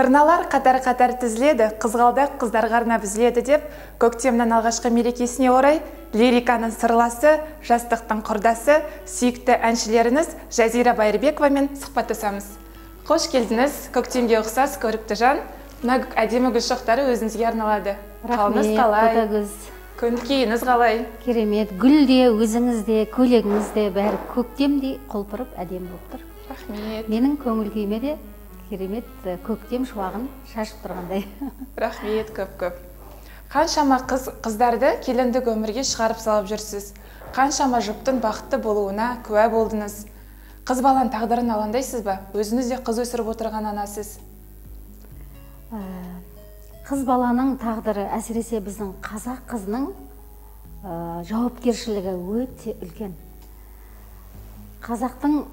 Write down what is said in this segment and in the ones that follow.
Сырналар қатар-қатар тізіледі, қызғалдақ қыздарға арнап үзіледі деп, көктемнің алғашқы мерекесіне орай лириканың сырласы, жастықтың құрдасы, сүйікті әншілеріңіз Жазира Байырбековамен сұхбаттасамыз. Қош келдіңіз, көктемге ұқсас көрікті жан. Мына әдемі гүл шоқтары өзіңізге арналады. Қалыңыз қалай? Көңіл-күйіңіз қалай? Керемет, гүл де, өзіңіз де, көйлегіңіз де бәрі көктемдей құлпырып әдемі болып тұр. Рахмет. Менің көңіл-күйіме де керемет көктем шуағын шашып тұрғандай. Рахмет көп-көп. Қаншама қыздарды келіндік өмірге шығарып салып жүрсіз. Қаншама жұптың бақытты болуына куә болдыңыз. Қыз баланың тағдырын алаңдайсыз ба? Өзіңіз де қыз өсіріп отырған анасыз. Қыз баланың тағдыры, әсіресе біздің қазақ қызының жауапкершілігі өте үлкен. Қазақтың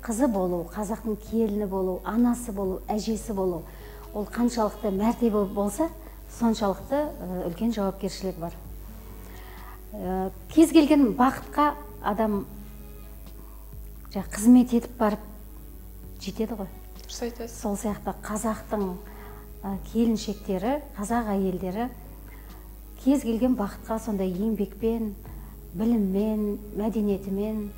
қызы болу, қазақтың келіні болу, анасы болу, әжесі болу, ол қаншалықты мәртебе болса, соншалықты үлкен жауапкершілік бар. Кез келген бақытқа адам қызмет етіп барып жетеді ғой. Дұрыс айтасыз. Сол сияқты қазақтың келіншектері, қазақ әйелдері кез келген бақытқа сондай еңбекпен, біліммен, мәдениетімен,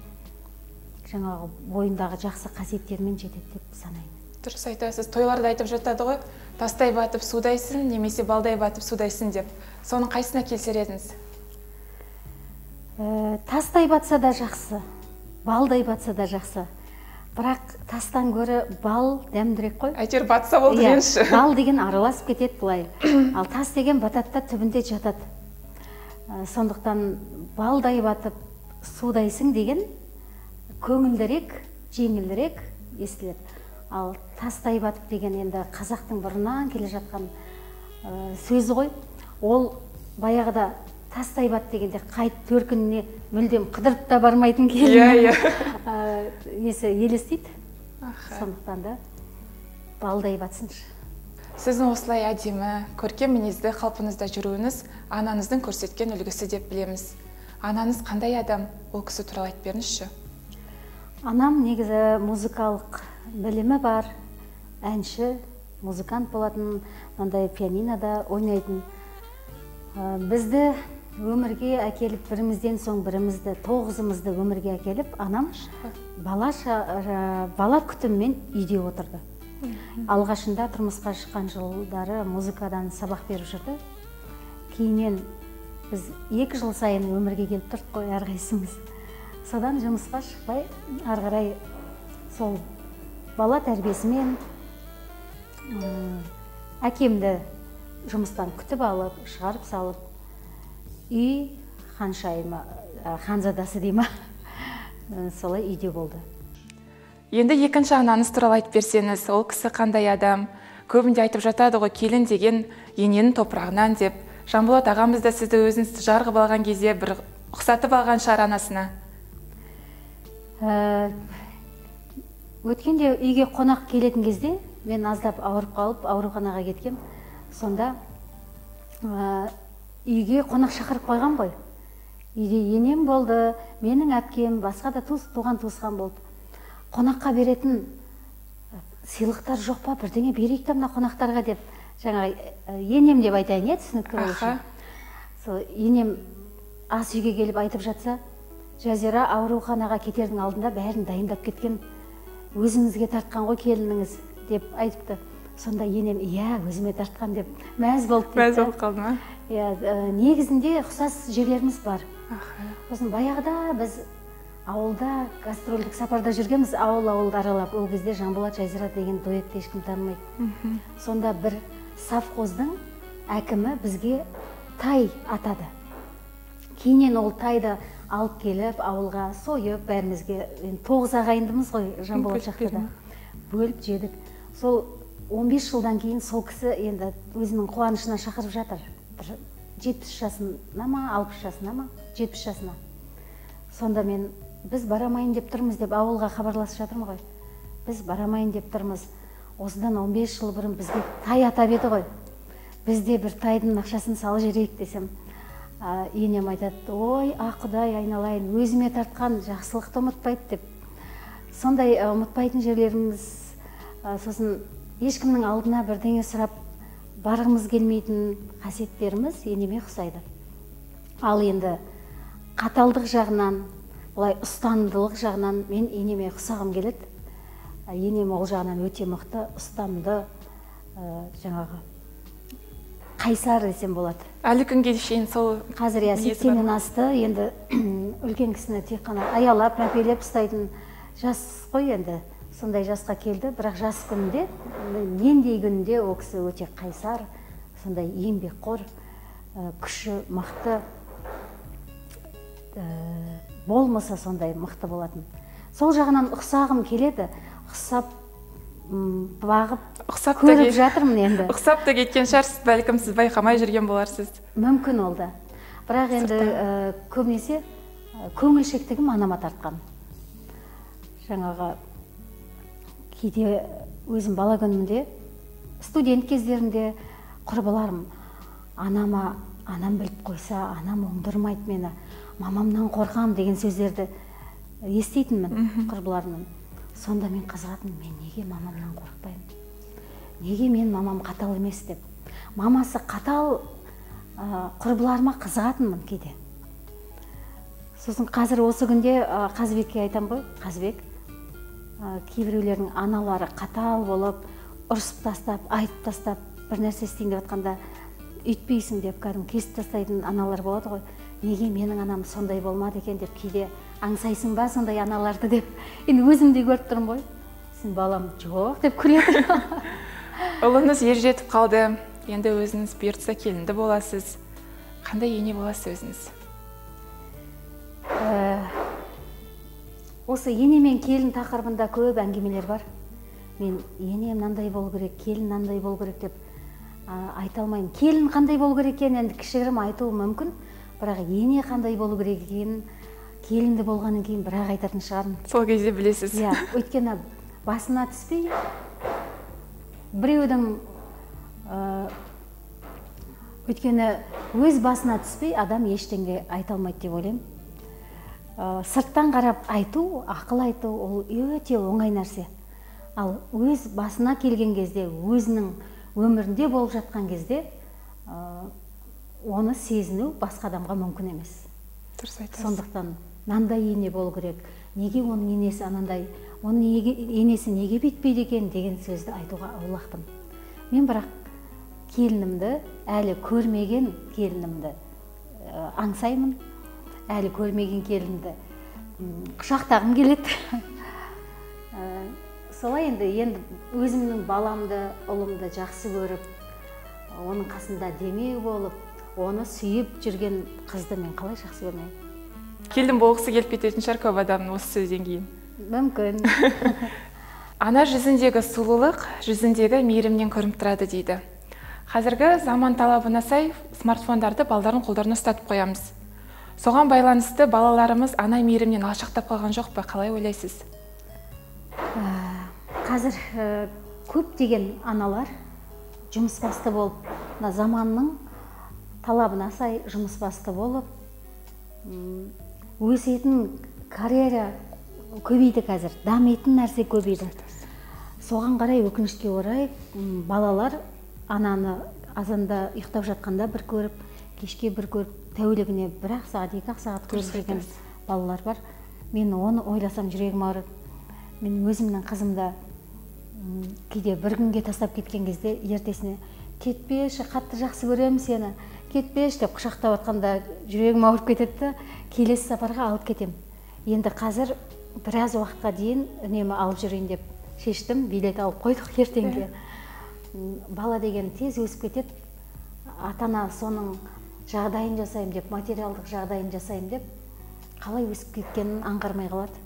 жаңағы бойындағы жақсы қасиеттермен жетеді деп санаймын. Дұрыс айтасыз. Тойларда айтып жатады ғой, тастай батып судайсың, немесе балдай батып судайсың деп. Соның қайсына келсер едіңіз? Тастай батса да жақсы, балдай батса да жақсы. Бірақ тастан гөрі бал дәмдірек қой. Әйтеуір батса болды деңізші. Бал деген араласып кетеді былай. Ал тас деген бататта түбінде жатады. Сондықтан балдай батып судайсың деген көңілдірек, жеңілдірек естіледі. Ал тастай батып деген енді қазақтың бұрыннан келе жатқан сөзі ғой. Ол баяғыда тастай бат дегенде қайт төркініне мүлдем қыдырып та бармайтын келін несі елестейді. Сондықтан да балдай батсыншы. Сіздің осылай әдемі, көркем мінезді қалпыңызда жүруіңіз анаңыздың көрсеткен үлгісі деп білеміз. Анаңыз қандай адам? Ол кісі туралы айтып беріңізші. Анам негізі музыкалық білімі бар, әнші, музыкант болатын, мынандай пианинода ойнайтын. Бізді өмірге әкеліп, бірімізден соң бірімізді, тоғызымызды өмірге әкеліп, анам бала күтіммен үйде отырды. Алғашында тұрмысқа шыққан жылдары музыкадан сабақ беріп жүрді. Кейіннен біз 2 жыл сайын өмірге келіп тұрдық қой әрқайсымыз. Содан жұмысқа шықпай, арғарай сол бала тәрбиесімен әкемді жұмыстан күтіп алып, шығарып салып, үй ханшайымы, ханзадасы дейма, солай үйде болды. Енді екінші анаңыз туралы айтып берсеңіз, ол кісі қандай адам? Көбінде айтып жатады ғой, келін деген ененің топырағынан деп. Жанболат ағамыз да сізді өзіңіз жарғып алған кезде бір ұқсатып алған шығар анасына. Өткенде үйге қонақ келетін кезде мен аздап ауырып қалып, ауруханаға кеткем. Сонда үйге қонақ шақырып қойған ғой. Үйде енем болды, менің әпкем, басқа да туған туысқан болды. Қонаққа беретін сыйлықтар жоқ па, бірдеңе берейік та мына қонақтарға деп, жаңағы енем деп айтайын, түсінікті болу үшін. Сол енем ас үйге келіп айтып жатса, Жазира ауруханаға кетердің алдында бәрін дайындап кеткен, өзіңізге тартқан ғой келініңіз деп айтыпты. Сонда енем, иә, өзіме тартқан деп мәз болып Мәз болып қалды ма? Негізінде ұқсас жерлеріміз бар. Сосын баяғыда біз ауылда гастрольдік сапарда жүргенбіз, ауыл аралап, ол кезде Жанболат, Жазира деген дуэтті ешкім танымайды. Сонда бір совхоздың әкімі бізге тай атады. Кейіннен ол тайды алып келіп, ауылға сойып, бәрімізге 9 ағайындымыз ғой Жанболат шақтада. Бөліп жедік. Сол 15 жылдан кейін сол кісі енді өзінің қуанышына шақырып жатыр. 70 жасына ма, 60 жасына ма, 70 жасына. Сонда біз барамайын деп тұрмыз деп ауылға хабарласып жатырмын ғой. Біз барамайын деп тұрмыз. Осыдан 15 жыл бұрын бізге тай атап еді ғой. Бізде бір тайдың ақшасын салып жіберейік десем, енем айтады, ой, Құдай айналайын, өзіме тартқан жақсылықты ұмытпайды деп. Сондай ұмытпайтын жерлеріміз, сосын ешкімнің алдына бірдеңе сұрап барғымыз келмейтін қасиеттеріміз енеме ұқсайды. Ал енді қаталдық жағынан, былай ұстамдылық жағынан мен енеме ұқсағым келеді. Енем ол жағынан өте мықты, ұстамды, жаңағы қайсар десем болады. Әлі күнге шейін сол Қазір 80-нен асты, енді үлкен кісіні тек қана аялап, мәпелеп ұстайтын жас қой енді. Сондай жасқа келді, бірақ жас күнінде, нендей күнінде ол кісі өте қайсар, сондай еңбекқор, күші мықты, болмаса сондай мықты болатын. Сол жағынан ұқсағым келеді, ұқсап бағып көріп жатырмын енді. Ұқсап та кеткен шығарсыз, бәлкім сіз байқамай жүрген боларсыз. Мүмкін ол да. Бірақ енді көбінесе көңілшектігім анама тартқан. Жаңағы кейде өзім бала күнімде, студент кездерінде құрбыларым анам біліп қойса, анам оңдырмайды мені, мамамнан қорқам деген сөздерді естейтінмін құрбыларымнан. Сонда мен қызығатын, мен неге мамамнан қорықпаймын? Неге мен мамам қатал емес деп. Мамасы қатал құрбыларыма қызығатынмын кейде. Сосын қазір осы күнде Қазбекке айтам ғой, Қазбек, кейбіреулердің аналары қатал болып, ұрсып тастап, айтып тастап, бір нәрсе істейін деп жатқанда үйтпейсің деп кәдімгі кесіп тастайтын аналар болады ғой. Неге менің анам сондай болмады екен деп кейде аңсайсың ба сондай аналарды деп. Енді өзім де көріп тұрмын ғой. Сен балам жоқ деп күледі. Ұлыңыз ер жетіп қалды. Енді өзіңіз бұйыртса келінді боласыз. Қандай ене боласыз өзіңіз? Осы ене мен келін тақырыбында көп әңгімелер бар. Мен ене мынандай болу керек, келін мынандай болу керек деп айта алмаймын. Келін қандай болу керек екенін енді кішігірім айтуы мүмкін, бірақ ене қандай болу керек екенін келінді болғаннан кейін бірақ айтатын шығармын. Сол кезде білесіз. Иә, өйткені басына түспей, біреудің өйткені өз басына түспей адам ештеңе айта алмайды деп ойлаймын. Сырттан қарап айту, ақыл айту ол өте оңай нәрсе. Ал өз басына келген кезде, өзінің өмірінде болып жатқан кезде оны сезіну басқа адамға мүмкін емес. Дұрыс айтасыз. Сондықтан мынандай ене болу керек, неге оның енесі анандай, оның енесі неге бүйтпейді екен деген сөзді айтуға аулақпын. Мен бірақ келінімді, әлі көрмеген келінімді аңсаймын, әлі көрмеген келінді құшақтағым келеді. Солай енді өзімнің баламды, ұлымды жақсы көріп, оның қасында демеу болып, оны сүйіп жүрген қызды мен қалай жақсы көрмеймін? Келін болғысы келіп кететін шығар көп адамның осы сөзден кейін. Мүмкін. Ана жүзіндегі сұлулық, жүзіндегі мейірімнен көрініп тұрады дейді. Қазіргі заман талабына сай смартфондарды балдардың қолдарына ұстатып қоямыз. Соған байланысты балаларымыз ана мейірімнен алшақтап қалған жоқ па? Қалай ойлайсыз? Қазір көптеген аналар жұмыс басты болып, заманның талабына сай жұмыс басты болып, өсетін карьера көбейді қазір, дамитын нәрсе көбейді. Соған қарай өкінішке орай балалар ананы азанда ұйықтап жатқанда бір көріп, кешке бір көріп, тәулігіне 1 сағат, 2 сағат көріп жүрген балалар бар. Мен оны ойласам жүрегім ауырады. Мен өзімнің қызымда кейде бір күнге тастап кеткен кезде ертесіне кетпеші, қатты жақсы көремін сені, кетпеші деп құшақтап отқанда жүрегім ауырып кетеді, келесі сапарға алып кетем. Енді қазір біраз уақытқа дейін үнемі алып жүрейін деп шештім, билет алып қойдық ертеңге. Бала деген тез өсіп кетеді, ата-ана соның жағдайын жасайым деп, материалдық жағдайын жасайым деп, қалай өсіп кеткенін аңғармай қалады.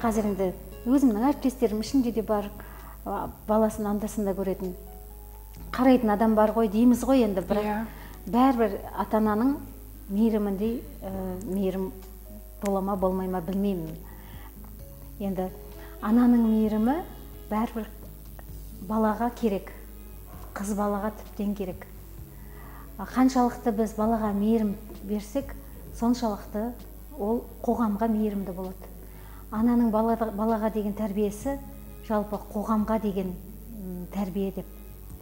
Қазір енді өзімнің әріптестерім ішінде де бар, баласын андасында көретін, қарайтын адам бар ғой дейміз ғой енді, бірақ бәрібір ата-ананың мейіріміндей мейірім бола ма, болмай ма білмеймін. Енді ананың мейірімі бәрібір балаға керек, қыз балаға тіптен керек. Қаншалықты біз балаға мейірім берсек, соншалықты ол қоғамға мейірімді болады. Ананың балаға деген тәрбиесі жалпы қоғамға деген тәрбие деп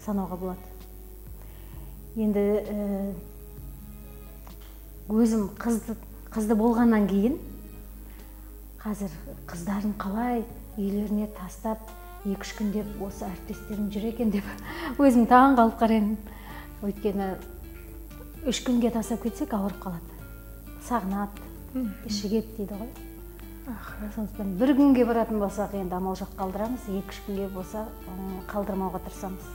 санауға болады. Енді өзім қызды болғаннан кейін қазір қыздарын қалай үйлеріне тастап 2-3 күн деп осы әріптестерім жүр екен деп өзім таң қалып қараймын. Өйткені 3 күнге тастап кетсек ауырып қалады, сағынады, іші кет дейді ғой. Сондықтан 1 күнге баратын болсақ, енді амал жоқ қалдырамыз, 2-3 күнге болса қалдырмауға тырысамыз.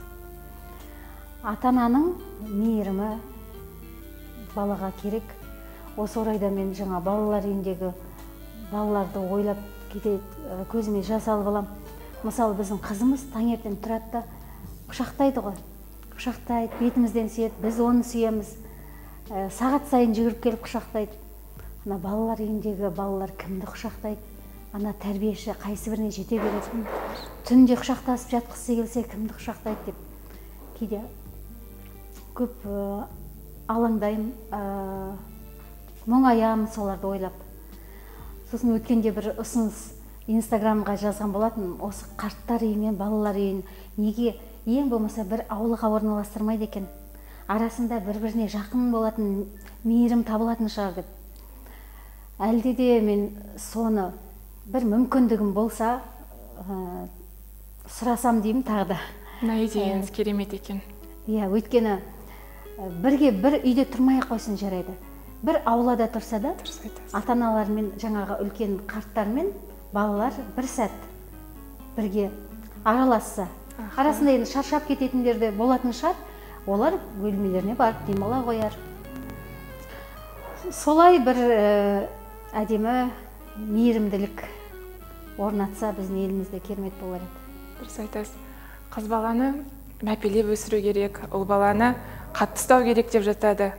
Ата-ананың мейірімі балаға керек. Осы орайда мен жаңа балалар үйіндегі балаларды ойлап көзіме жас алып алам. Мысалы, біздің қызымыз таңертең тұрады да құшақтайды ғой. Құшақтайды, бетімізден сүйеді, біз оны сүйеміз. Сағат сайын жүгіріп келіп құшақтайды. Ана балалар үйіндегі балалар кімді құшақтайды? Ана тәрбиеші қайсы біріне жете береді? Түнде құшақтасып жатқысы келсе кімді құшақтайды деп. Кейде көп алаңдаймын, мұңаямын соларды ойлап. Сосын өткенде бір ұсыныс Инстаграмға жазған болатын, осы қарттар үйі мен балалар үйін неге ең болмаса бір ауылға орналастырмайды екен? Арасында бір-біріне жақын болатын, мейірім табылатын шығар деп. Әлде де мен соны бір мүмкіндігім болса сұрасам деймін тағы да. Мына идеяңыз керемет екен. Иә, өйткені бірге бір үйде тұрмай қойсын жарайды. Бір аулада тұрса да, ата-аналармен, жаңағы үлкен қарттармен балалар бір сәт бірге араласса, арасында енді шаршап кететіндер де болатын шығар, олар бөлмелеріне барып демала қояр. Солай бір әдемі мейірімділік орнатса біздің елімізде керемет болар еді. Дұрыс айтасыз. Қыз баланы мәпелеп өсіру керек, ұл баланы қатты ұстау керек деп жатады.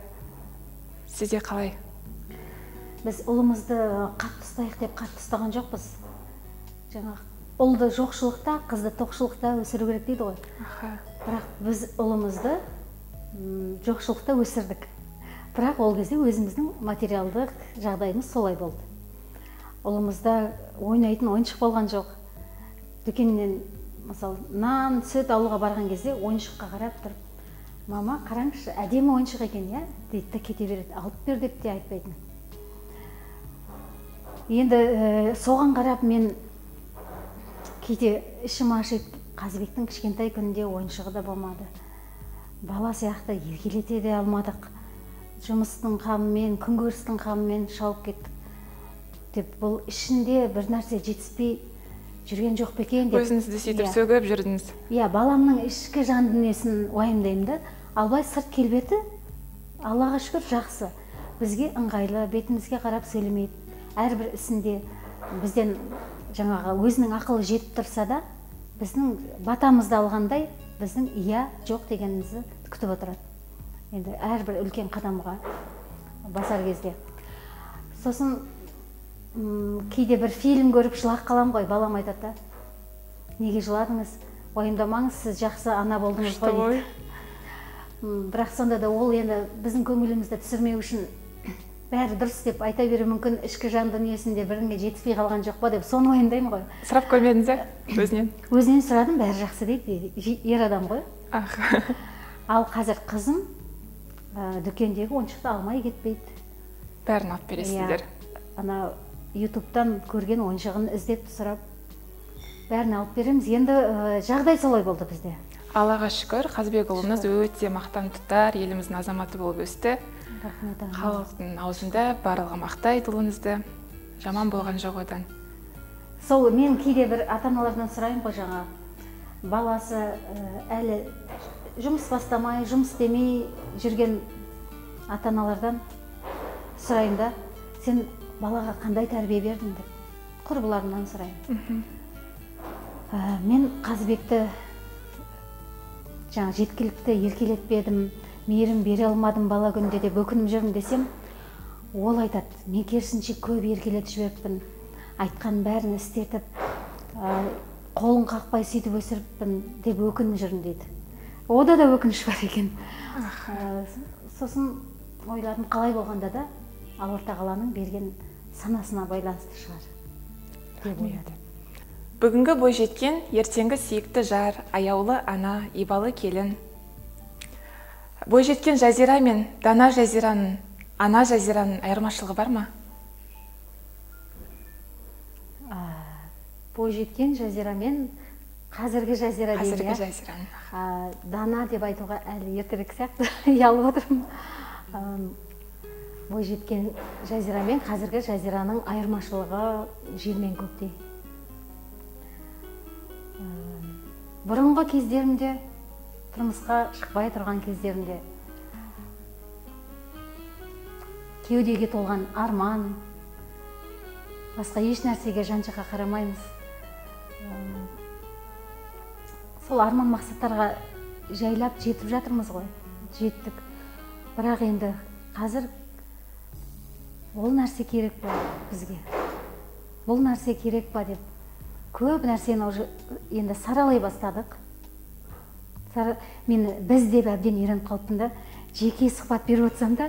Сізде қалай? Біз ұлымызды қатты ұстайық деп қатты ұстаған жоқпыз. Жаңағы ұлды жоқшылықта, қызды тоқшылықта өсіру керек дейді ғой. Бірақ біз ұлымызды жоқшылықта өсірдік. Бірақ ол кезде өзіміздің материалдық жағдайымыз солай болды. Ұлымызда ойнайтын ойыншық болған жоқ. Дүкеннен, мысалы, нан, сүт алуға барған кезде ойыншыққа қарап тұрып, мама, қараңызшы, әдемі ойыншық екен, иә? Дейді де кете береді, алып бер деп те айтпайтын. Енді соған қарап мен кейде ішім ашып, Қазыбектің кішкентай күнінде ойыншығы да болмады. Бала сияқты еркелете де алмадық. Жұмыстың қамымен, күнкөрістің қамымен шауып кеттік. Деп бұл ішінде бір нәрсе жетіспей жүрген жоқ па екен деп. Өзіңізді сөйтіп сөгіп жүрдіңіз. Иә, баламның ішкі жан дүниесін уайымдаймын да. Ал былай сырт келбеті Аллаға шүкір жақсы. Бізге ыңғайлы, бетімізге қарап сөйлемейді. Әрбір ісінде бізден жаңағы өзінің ақылы жетіп тұрса да, біздің батамызды алғандай, біздің иә, жоқ дегенімізді күтіп отырады. Енді әрбір үлкен қадамға басар кезде. Сосын кейде бір фильм көріп жылап қалам ғой, балам айтады. Неге жыладыңыз? Уайымдамаңыз, сіз жақсы ана болдыңыз ғой. Бірақ сонда да ол енді біздің көңілімізді түсірмеу үшін бәрі дұрыс деп айта беру мүмкін, ішкі жан дүниесінде біріңе жетіспей қалған жоқ па деп соны ойындаймын ғой. Сұрап көрмедіңіз бе өзінен? Өзінен сұрадым, бәрі жақсы дейді, ер адам ғой. Ал қазір қызым дүкендегі ойыншықты алмай кетпейді. Бәрін алып бересіздер. Ана ютубтан көрген ойыншығын іздеп сұрап, бәрін алып береміз. Енді жағдай солай болды бізде. Аллаға шүкір, Қазбек ұлыңыз өте мақтан тұтар, еліміздің азаматы болып өсті. Халықтың аузында барлығы мақтайды ұлыңызды. Жаман болған жоқ одан. Сол мен кейде бір ата-аналардан сұраймын ғой, жаңа баласы әлі жұмыс бастамай, жұмыс демей жүрген ата-аналардан сұраймын да, сен балаға қандай тәрбие бердің деп, құрбыларымнан сұраймын. Мен Қазыбекті жаңа жеткілікті еркелетпедім, мейірім бере алмадым бала күнде деп өкініп жүрмін десем, ол айтады, мен керісінше көп еркелетіп жіберіппін, айтқан бәрін істетіп, қолын қақпай сөйтіп өсіріппін деп өкініп жүрмін дейді. Ода да өкініш бар екен. Сосын ойладым, қалай болғанда да Алла Тағаланың берген санасына байланысты шығар деп ойладым. Бүгінгі бойжеткен ертеңгі сүйікті жар, аяулы ана, ибалы келін. Бойжеткен Жазира мен дана Жазираның, ана Жазираның айырмашылығы бар ма? Бойжеткен Жазира мен қазіргі Жазира деймін. Қазіргі Жазираның. Дана деп айтуға әлі ертерек сияқты, ұялып отырмын. Бойжеткен Жазира мен қазіргі Жазираның айырмашылығы жер мен көктей. Бұрынғы кездерімде, тұрмысқа шықпай тұрған кездерімде кеудеге толған арман, басқа еш нәрсеге жан-жаққа қарамаймыз. Сол арман мақсаттарға жайлап жетіп жатырмыз ғой, жеттік. Бірақ енді қазір ол нәрсе керек па бізге? Бұл нәрсе керек па деп көп нәрсені енді саралай бастадық. Мен біз деп әбден үйреніп қалыптым да, жеке сұхбат беріп отырсам да,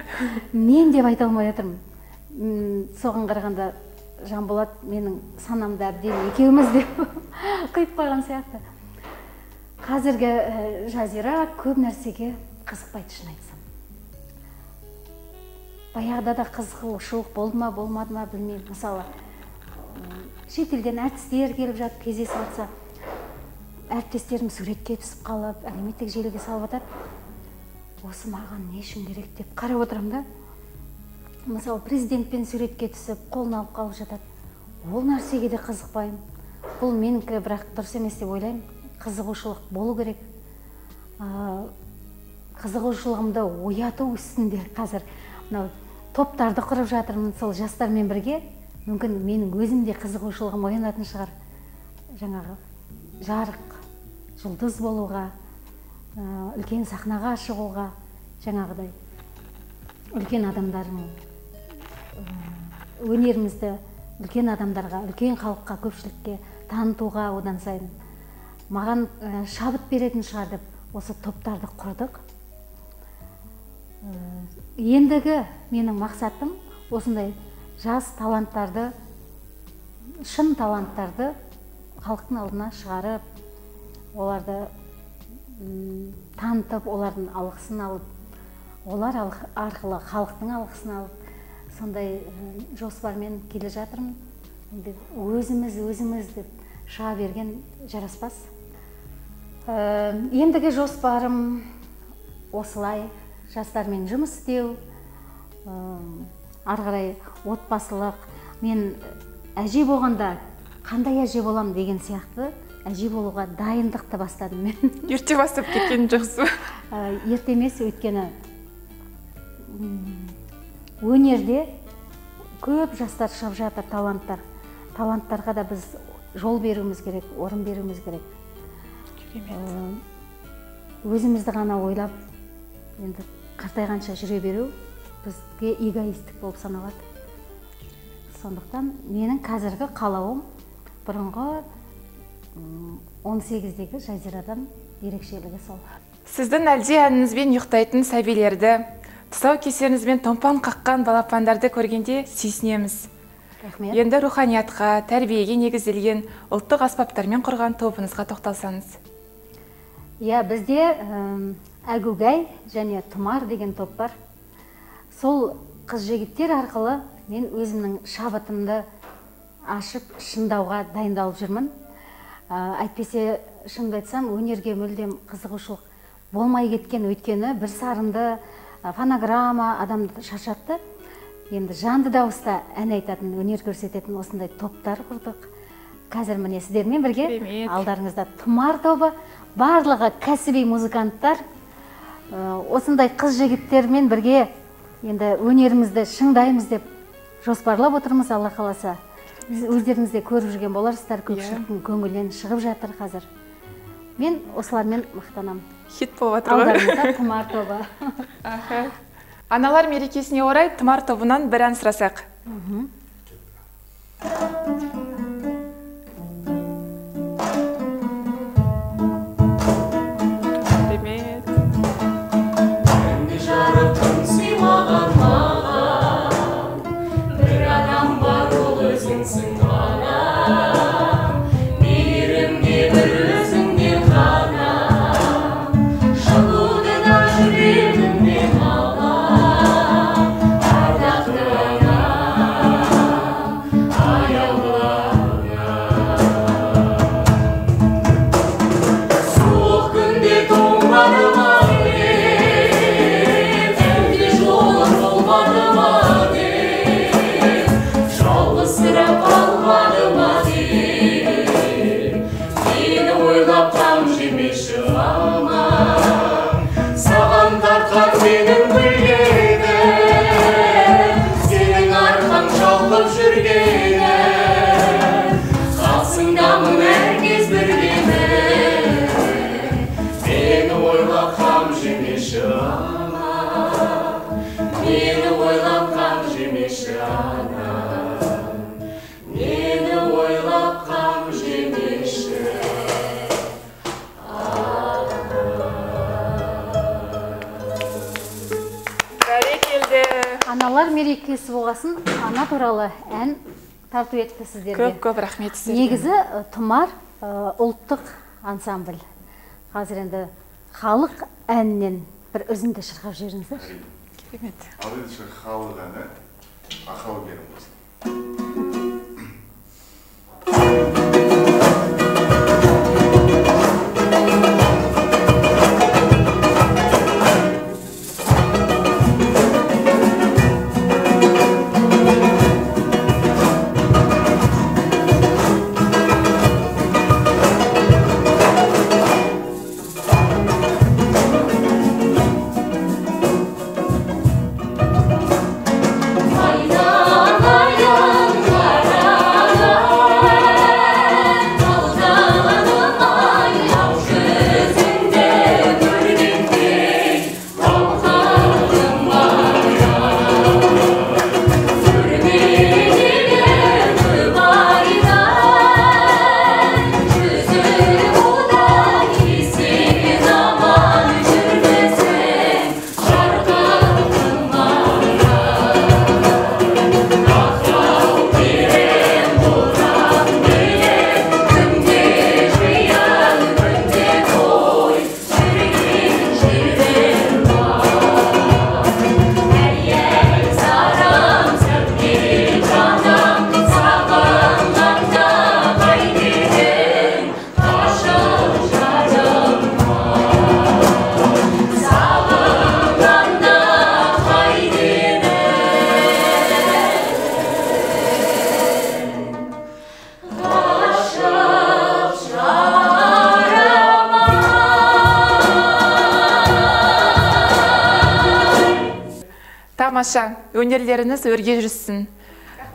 мен деп айта алмай жатырмын. Соған қарағанда Жанболат менің санамда әбден екеуміз деп қойып қойған сияқты. Қазіргі Жазира көп нәрсеге қызықпайды, шын айтсам. Баяғыда да қызығушылық болды ма, болмады ма білмеймін. Мысалы, шетелден әртістер келіп жатып кездесіп жатса, әріптестерім суретке түсіп қалып, әлеуметтік желіге салып жатады. Осы маған не үшін керек деп қарап отырамын да. Мысалы, президентпен суретке түсіп, қолын алып қалып жатады. Ол нәрсеге де қызықпаймын. Бұл менікі бірақ дұрыс емес деп ойлаймын. Қызығушылық болу керек. Қызығушылығымды ояту үстінде қазір топтарды құрып жатырмын, сол жастармен бірге. Мүмкін менің өзімде қызығушылығым оянатын шығар. Жаңағы жарық, жұлдыз болуға, үлкен сахнаға шығуға, жаңағыдай үлкен адамдардың өнерімізді үлкен адамдарға, үлкен халыққа, көпшілікке танытуға одан сайын маған шабыт беретін шығар деп осы топтарды құрдық. Ендігі менің мақсатым осындай жас таланттарды, шын таланттарды халықтың алдына шығарып, оларды танытып, олардың алғысын алып, олар арқылы халықтың алғысын алып, сондай жоспармен келе жатырмын. Өзіміз деп шыға берген жараспас. Ендігі жоспарым осылай, жастармен жұмыс істеу, ары қарай отбасылық. Мен әже болғанда қандай әже болам деген сияқты әже болуға дайындықты бастадым мен. Ерте бастап кеткен жоқсыз. Ерте емес, өйткені өнерде көп жастар шығып жатыр, таланттар. Таланттарға да біз жол беруіміз керек, орын беруіміз керек. Өзімізді ғана ойлап, енді қартайғанша жүре беру бізге эгоистік болып саналады. Сондықтан менің қазіргі қалауым бұрынғы 18-дегі Жазирадан ерекшелігі сол. Сіздің әлде әніңізбен ұйықтайтын сәбилерді, тұсау кесеріңізбен томпан қаққан балапандарды көргенде сүйсінеміз. Рахмет. Енді руханиятқа, тәрбиеге негізделген ұлттық аспаптармен құрған тобыңызға тоқталсаңыз. Бізде Әгугай және Тұмар деген топ бар. Сол қыз-жігіттер арқылы мен өзімнің шабытымды ашып, шыңдауға дайындалып жүрмін. Әйтпесе, шынымды айтсам, өнерге мүлдем қызығушылық болмай кеткен, өйткені бір сарынды фонограмма адамды шаршатты. Енді жанды дауыста ән айтатын, өнер көрсететін осындай топтар құрдық. Қазір міне сіздермен бірге алдарыңызда Тұмар тобы, барлығы кәсіби музыканттар, осындай қыз-жігіттермен бірге енді өнерімізді шыңдаймыз деп жоспарлап отырмыз, Алла қаласа. Өздеріңізде көріп жүрген боларсыздар, көпшіліктің көңілінен шығып жатыр қазір. Мен осылармен мақтанамын. Хит болып жатыр ғой. Алдарыңызда Тұмар тобы. Аналар мерекесіне орай Тұмар тобынан бір ән сұрасақ. Бір адам бар, ол өзіңсің ғана. мерекесі болғасын, ана туралы ән тарту етті сіздерге. Көп рахмет сіздерге. Негізі Тұмар ұлттық ансамбль. Қазір енді халық әнінен бір үзінді шырқап жіберіңіздер. Керемет. Ал енді халық әні ақау берім болсын. Тамаша, өнерлеріңіз өрге жүрсін.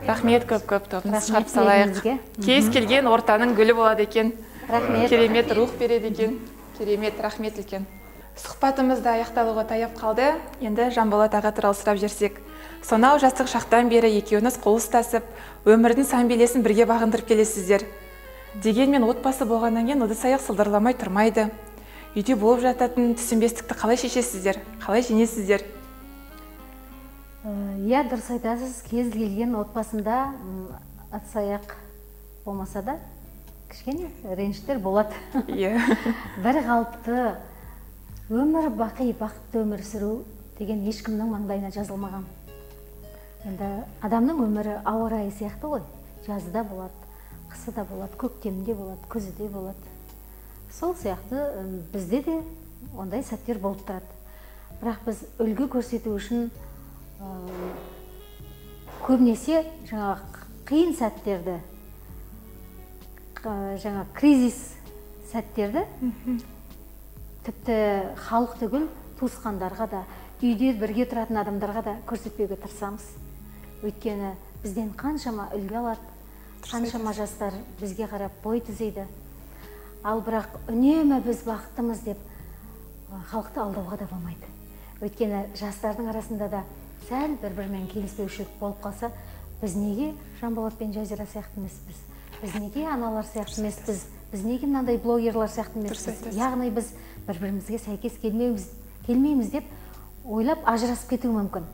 Рахмет көп тобымыз шығарып салайық. Кез келген ортаның гүлі болады екен. Рахмет. Керемет рух береді екен. Керемет, рахмет үлкен. Сұхбатымызды аяқталуға таяп қалды. Енді Жанболат аға туралы сұрап жүрсек. Сонау жастық шақтан бері екеуіңіз қол ұстасып, өмірдің сан белесін бірге бағындырып келесіздер. Дегенмен отбасы болғаннан кейін ыдыс-аяқ сылдырламай тұрмайды. Үйде болып жататын түсінбестікті қалай шешесіздер? Қалай жеңесіздер? Иә, дұрыс айтасыз, кез келген отбасында ыдыс-аяқ болмаса да кішкене реніштер болады. Бір қалыпты өмір бақи бақытты өмір сүру деген ешкімнің маңдайына жазылмаған. Енді адамның өмірі ауа райы сияқты ғой. Жазда болады, қысыда болады, көктемде болады, күзде болады. Сол сияқты бізде де ондай сәттер болып тұрады. Бірақ біз үлгі көрсету үшін көбінесе қиын сәттерді, кризис сәттерді тіпті халық түгіл туысқандарға да, үйде бірге тұратын адамдарға да көрсетпеуге тырысамыз. Өйткені бізден қаншама үлгі алады, қаншама жастар бізге қарап бой түзейді. Ал бірақ үнемі біз бақыттымыз деп халықты алдауға да болмайды. Өйткені жастардың арасында да сәл бір-бірімен келіспеушілік болып қалса, біз неге Жанболат пен Жазира сияқты емеспіз? Біз неге аналар сияқты емеспіз? Біз неге мынандай блогерлар сияқты емеспіз? Яғни біз бір-бірімізге сәйкес келмейміз деп ойлап ажырасып кетуі мүмкін.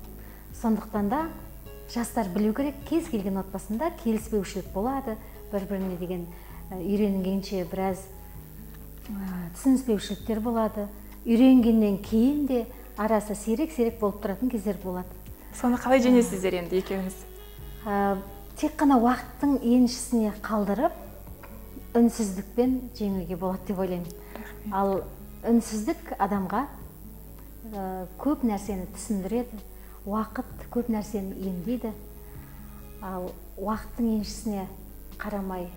Сондықтан да жастар білу керек, кез келген отбасында келіспеушілік болады, бір-біріне деген үйренгенше біраз түсініспеушіліктер болады. Үйренгеннен кейін де арасы сирек болып тұратын кездер болады. Соны қалай жеңесіздер енді екеуіңіз? Тек қана уақыттың еншісіне қалдырып, үнсіздікпен жеңуге болады деп ойлаймын. Ал үнсіздік адамға көп нәрсені түсіндіреді, уақыт көп нәрсені емдейді. Ал уақыттың еншісіне қарамай,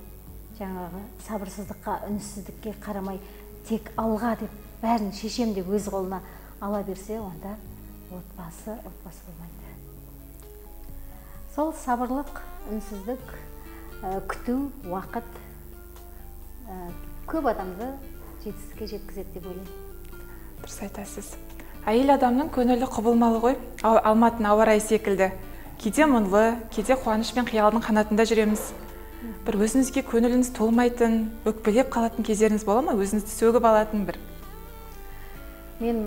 жаңағы сабырсыздыққа, үнсіздікке қарамай, тек алға деп, бәрін шешем деп өз қолына ала берсе, онда отбасы болмайды. Сол сабырлық, үнсіздік, күту, уақыт көп адамды жетістікке жеткізеді деп ойлаймын. Дұрыс айтасыз. Әйел адамның көңілі құбылмалы ғой, Алматының ауа райы секілді. Кейде мұңлы, кейде қуаныш пен қиялдың қанатында жүреміз. Бір өзіңізге көңіліңіз толмайтын, өкпелеп қалатын кездеріңіз бола ма? Өзіңізді сөгіп алатын бір? Мен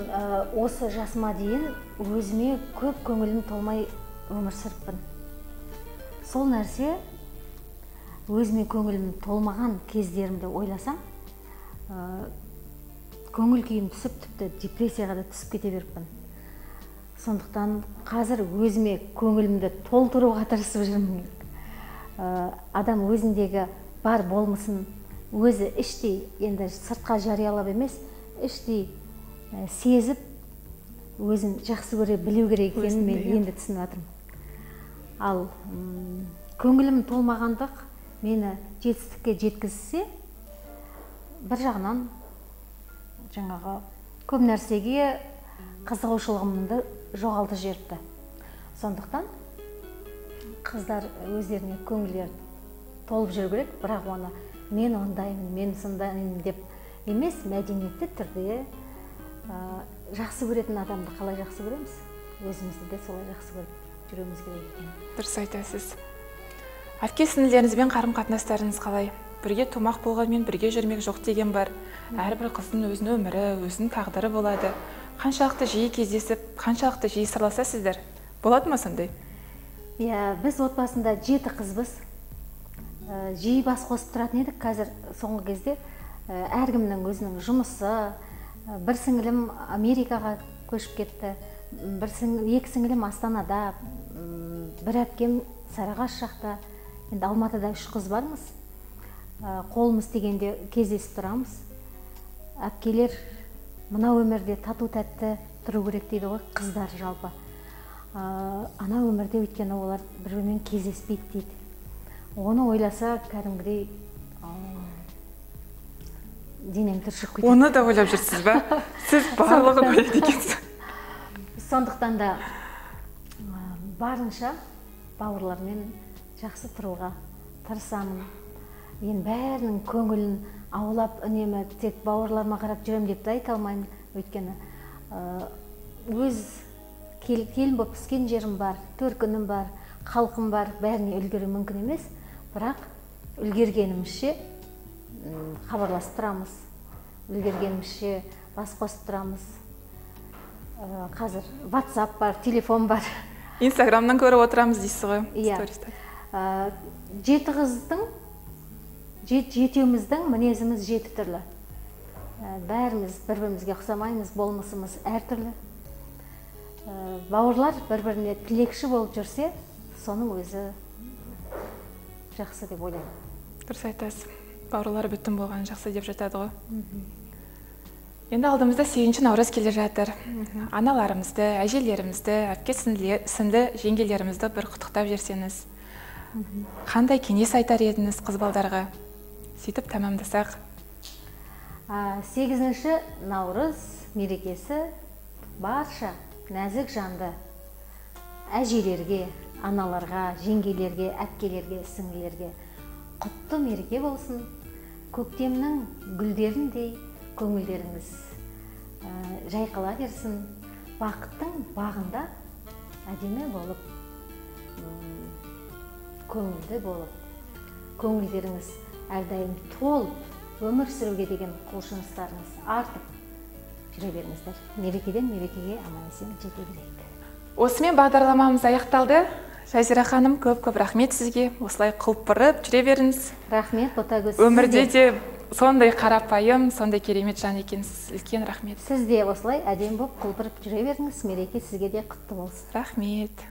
осы жасыма дейін өзіме көп көңілім толмай өмір сүріппін. Сол нәрсе өзіме көңілім толмаған кездерімде ойласам, көңіл күйім түсіп, тіпті депрессияға да түсіп кете беріппін. Сондықтан қазір өзіме көңілімді толтыруға тырысып жүрмін. Адам өзіндегі бар болмысын өзі іштей, енді сыртқа жариялап емес, іштей сезіп, өзін жақсы көре білу керек екенін мен енді түсініп жатырмын. Ал көңілім толмағандық мені жетістікке жеткізсе, бір жағынан жаңағы көп нәрсеге қызығушылығымды жоғалтып жіберіпті. Сондықтан қыздар өздеріне көңілдері толып жүру керек, бірақ оны мен ондаймын, мен сондаймын деп емес, мәдениетті түрде жақсы көретін адамды қалай жақсы көреміз? Өзімізді де солай жақсы көріп жүруіміз керек екен. Дұрыс айтасыз. Әпке-сіңлілеріңізбен қарым-қатынастарыңыз қалай? Бірге тумақ болғанмен бірге жүрмек жоқ деген бар. Әрбір қыздың өзінің өмірі, өзінің тағдыры болады. Қаншалықты жиі кездесіп, қаншалықты жиі сырласасыздар? Болады ма сондай? Біз отбасында 7 қызбыз. Жиі бас қосып тұратын едік. Қазір соңғы кезде әркімнің өзінің жұмысы, бір сіңілім Америкаға көшіп кетті, екі сіңілім Астанада, бір әпкем Сарыағаш жақта. Енді Алматыда 3 қыз бармыз. Қолымыз тигенде кездесіп тұрамыз. Әпкелер мына өмірде тату тәтті тұру керек дейді ғой, қыздар жалпы. Ана өмірде өйткені олар бір-бірімен кездеспейді дейді. Оны ойласа, кәдімгідей денем түршіп кетеді. Оны да ойлап жүрсіз ба? Сіз барлығын ойлайды екенсіз. Сондықтан да барынша бауырлармен жақсы тұруға тырысамын. Енді бәрінің көңілін аулап, үнемі тек бауырларыма қарап жүрем деп те айта алмаймын. Өйткені өз келін болып піскен жерім бар, төркінім бар, халқым бар, бәріне үлгеру мүмкін емес. Бірақ үлгергенімізше хабарласып тұрамыз, үлгергенімізше бас қосып тұрамыз. Қазір WhatsApp бар, телефон бар. Инстаграмнан көріп отырамыз дейсіз ғой? Иә. 7 қыздың, 7-еуміздің мінезіміз 7 түрлі. Бәріміз бір-бірімізге ұқсамаймыз, болмысымыз әртүрлі. Бауырлар бір-біріне тілекші болып жүрсе, соның өзі жақсы деп ойлаймын. Дұрыс айтасыз. Бауырлар бүтін болған жақсы деп жатады ғой. Енді алдымызда 8 наурыз келе жатыр. Аналарымызды, әжелерімізді, әпке-сіңлі жеңгелерімізді бір құттықтап жерсеңіз, қандай кеңес айтар едіңіз қыз балдарға? Сөйтіп тамамдасақ. 8 наурыз мерекесі барша нәзік жанды әжелерге, аналарға, жеңгелерге, әпкелерге, сіңлілерге құтты мереке болсын. Көктемнің гүлдеріндей көңілдеріңіз жайқала берсін. Бақыттың бағында әдемі болып, көңілді болып, көңілдеріңіз әрдайым толып өмір сүруге деген құлшыныстарыңыз артып жүре беріңіздер. Мерекеден мерекеге аман-есен жете берейік. Осымен бағдарламамыз аяқталды. Жазира ханым, көп-көп рахмет сізге. Осылай құлпырып жүре беріңіз. Рахмет, Ботагөз. Өмірде де сондай қарапайым, сондай керемет жан екенсіз. Үлкен рахмет. Сіз де осылай әдемі болып құлпырып жүре беріңіз. Мереке сізге де құтты болсын. Рахмет.